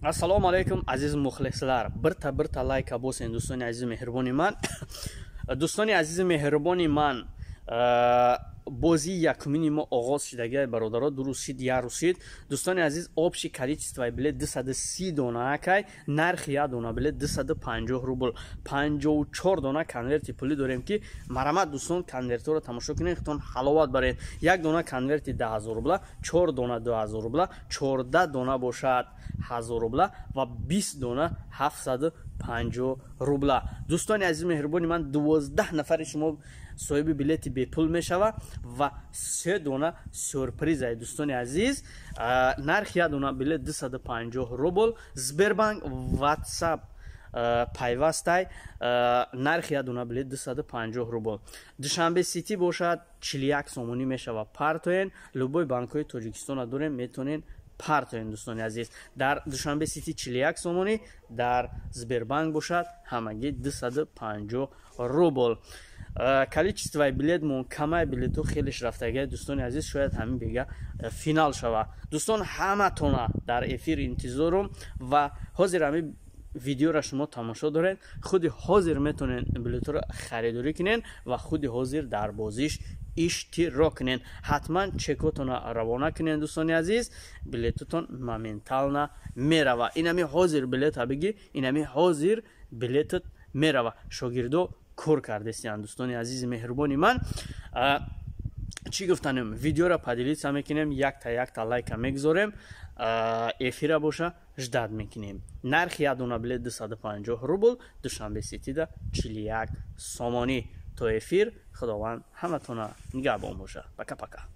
Assalomu alaykum aziz muxlislar. Birta layka bosing do'stoni aziz mehriboni man. Do'stoni aziz mehriboni man, бозии якумини мо оғоз шидаги бародаро дурусид я русид. Дӯстони азиз, обши количестваи билет 230 дона акай, нархи я дона билет 250 рубл. 54 дона конверти пули дорем ки марамат дӯстон конвертиро тамошо кунед, хитон ҳаловат баред. Як дона конверти 10000 рубла, 4 дона 2000 рубла, 14 дона бошад 1000 рубла ва 20 дона 750 рубла. Дӯстони азиз меҳрубони ман, 12 нафари шумо соҳиби билети бепул мешава ва 3 дона сюрпризай. Дӯстони азиз, нархи як дона билет 250 рубл. Сбербанк WhatsApp пайвастай, нархи як дона билет 250 рубл. Душанбе сити бошад 41 сомонӣ мешава партоен. Любой банкҳои Тоҷикистона дорем, метонен партоен. Дӯстони азиз, дар Душанбе сити 41 сомонӣ, дар Сбербанк бошад ҳамагӣ 250 рубл. Количествои билет камай билету хелеш рафтагиай. Дӯстони азиз, шояд ҳамин бега финал шава. Дӯстон, ҳаматона дар эфир интизорум ва ҳозир ҳамин видеора шумо тамошо доред. Худи ҳозир метонен билетро харидорӣ кунен ва худи ҳозир дар бозиш иштирок кунен. ҳатман чекотона равона кунен. Дӯстони азиз, билетутон моментална мерава. Инами ҳозир билета бигӣ, инами ҳозир билетат мерава. Шогирдо кор кардестиянд. Дӯстони азизи меҳрубони ман, чӣ гуфтанем, видеора падилица мекунем, якта лайка мегузорем, эфира боша ждат мекунем. Нархи як дона билет 250 рубл, Душанбе ситида 41 сомонӣ. То эфир, худованд ҳаматона нигаҳбон боша. Пока-пока.